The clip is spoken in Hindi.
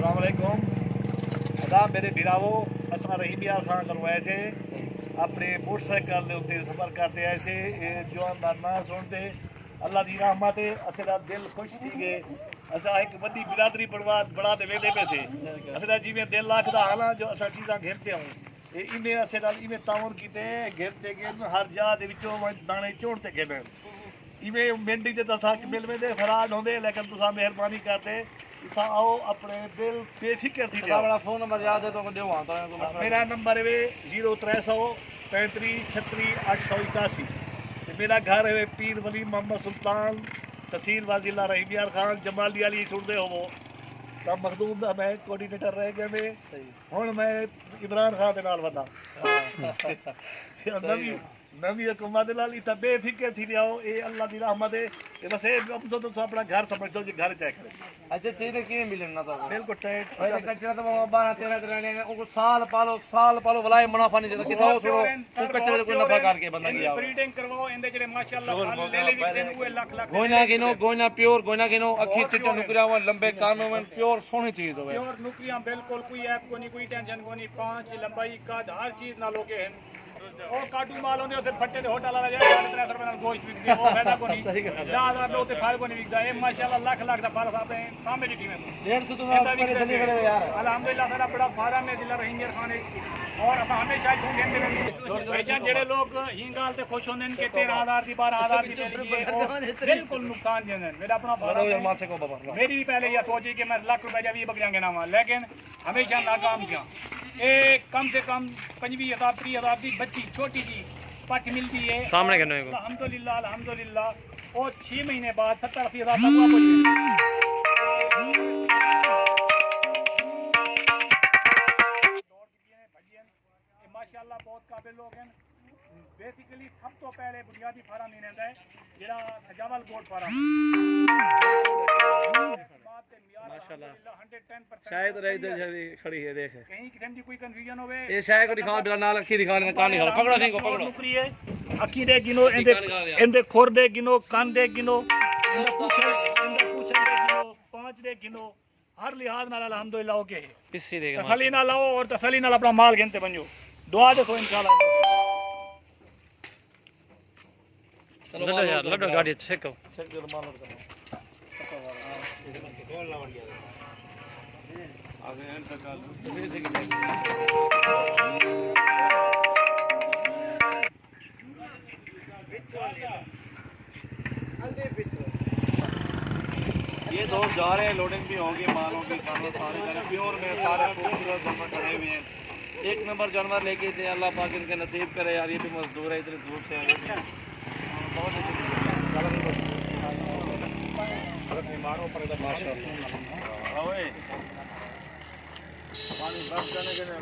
अस्सलाम वालेकुम। अदा मेरे भिरावो असा रहीम यार खान करवाए से अपने मोटरसाइकिल के उत्ते सफर करते ऐसे जवान का ना सुनते अल्लाह की रहमत असे दा दिल खुश थी गए। असा एक बड़ी बिरादरी बढ़ा दे वेंदे पे से असे जिवें दिल आखदा हालां जो असा चीज़ां घेरते हूँ इवें असे इवें ताउन कीते घेरते गिन हर जा दे विचों दाने चोड़ते गिन इवें मिंडी दे दसा मिल में दे फराड होंदे लेकिन तुसा मेहरबानी करते इसा आओ अपने दिल बेफिक्र थी जाओ। बड़ा फोन नंबर याद है तो मैं देवां तो मेरा नंबर है 03353881 मेरा घर है पीर वली मोहम्मद सुल्तान तहसील वाजिला रहीम यार खान जमाली वाली छुड़ते हो तो मखदूम का मैं कोऑर्डिनेटर रह गया मैं हुण मैं इमरान खान के नाल वधा नवी नवी हुकूमत नाल इतना बेफिक्र थी जाओ ये अल्लाह की रहमत है ये बस ये तो अपना घर समझो जो घर चाहे करे। अच्छा चीज के मिलना तो बिल्कुल टाइट पहले कचरा तो 12 13 लेने उनको साल पालो वलाए मुनाफा नहीं देता कितना सुनो तू कचरे कोई नफा करके बंदा किया ब्रीडिंग करवाओ इंदे जेडे माशाल्लाह ले ले विकदे नुए लाख लाख गोइना प्योर गोइना गिनो अखी चिट्टे नुकरिया वन लंबे कान में प्योर सोनी चीज होवे प्योर नुकरियां बिल्कुल कोई ऐप को नहीं कोई टेंशन को नहीं 5 लंबाई का हर चीज ना लोगे हैं ओ काटू माल होंदे उते फट्टे दे होटल वाला जाए 300 रुपए नाल गोश्त विकदे ओ फायदा को नहीं सही गल 10,000 लोग ते फायदा को नहीं विकदा ए माशाल्लाह लाख लाख दा फार्म आपने सामने की टीम है 150 तो अपने दली खड़े यार अल्हम्दुलिल्लाह सारा बड़ा फार्म है दिला रहीम खान और अब हमेशा ढूंढेंगे पहचान जेडे लोग हिंगाल ते खुश होंदे के 13,000 दी 12,000 दी बिल्कुल नुकसान देंदे मेरा अपना फार्म मार से को बाबा मेरी भी पहले यह सोची कि मैं लाख रुपए जब ये बकरियां गिनावा लेकिन हमेशा नाकाम किया। एक कम से कम 25,000 30,000 की बच्ची छोटी सी पट मिलती है सामने अल्हम्दुलिल्लाह अल्हम्दुलिल्लाह और 6 महीने बाद 70-80,000 तक माशाल्लाह बहुत काबिल लोग हैं। बेसिकली सब तो पहले बुनियादी फार्म ही रहता है जेड़ा सजावल गोट फार्म शायद रह इधर खड़ी है देख कहीं किस्म की कोई कंफ्यूजन होवे ये शायद को दिखा बिना नाल अखी दिखा लेना कान निकाल पकड़ो सिंह को पकड़ो नुकरी है अखी दे गिनो इंदे खोर दे गिनो कान दे गिनो इंदा पूछल दे गिनो 5 दे गिनो हर लिहाज नाल अल्हम्दुलिल्लाह ओके है किसी देगा तसल्ली ना लाओ और तसल्ली नाल अपना माल गिनते बनो दुआ देखो इंशाल्लाह। चलो यार लड्डू गाड़ी चेक करो माल लोड करो आगे एंड तक ये दोस्त जा रहे हैं लोडिंग भी होगी मालों की कानों सारे प्योर में सारे खूबसूरत जानवर खड़े हुए हैं एक नंबर जानवर लेके थे अल्लाह पाक इनके नसीब करे यार ये भी मजदूर है इतनी दूर से आए पानी बस जाने के लिए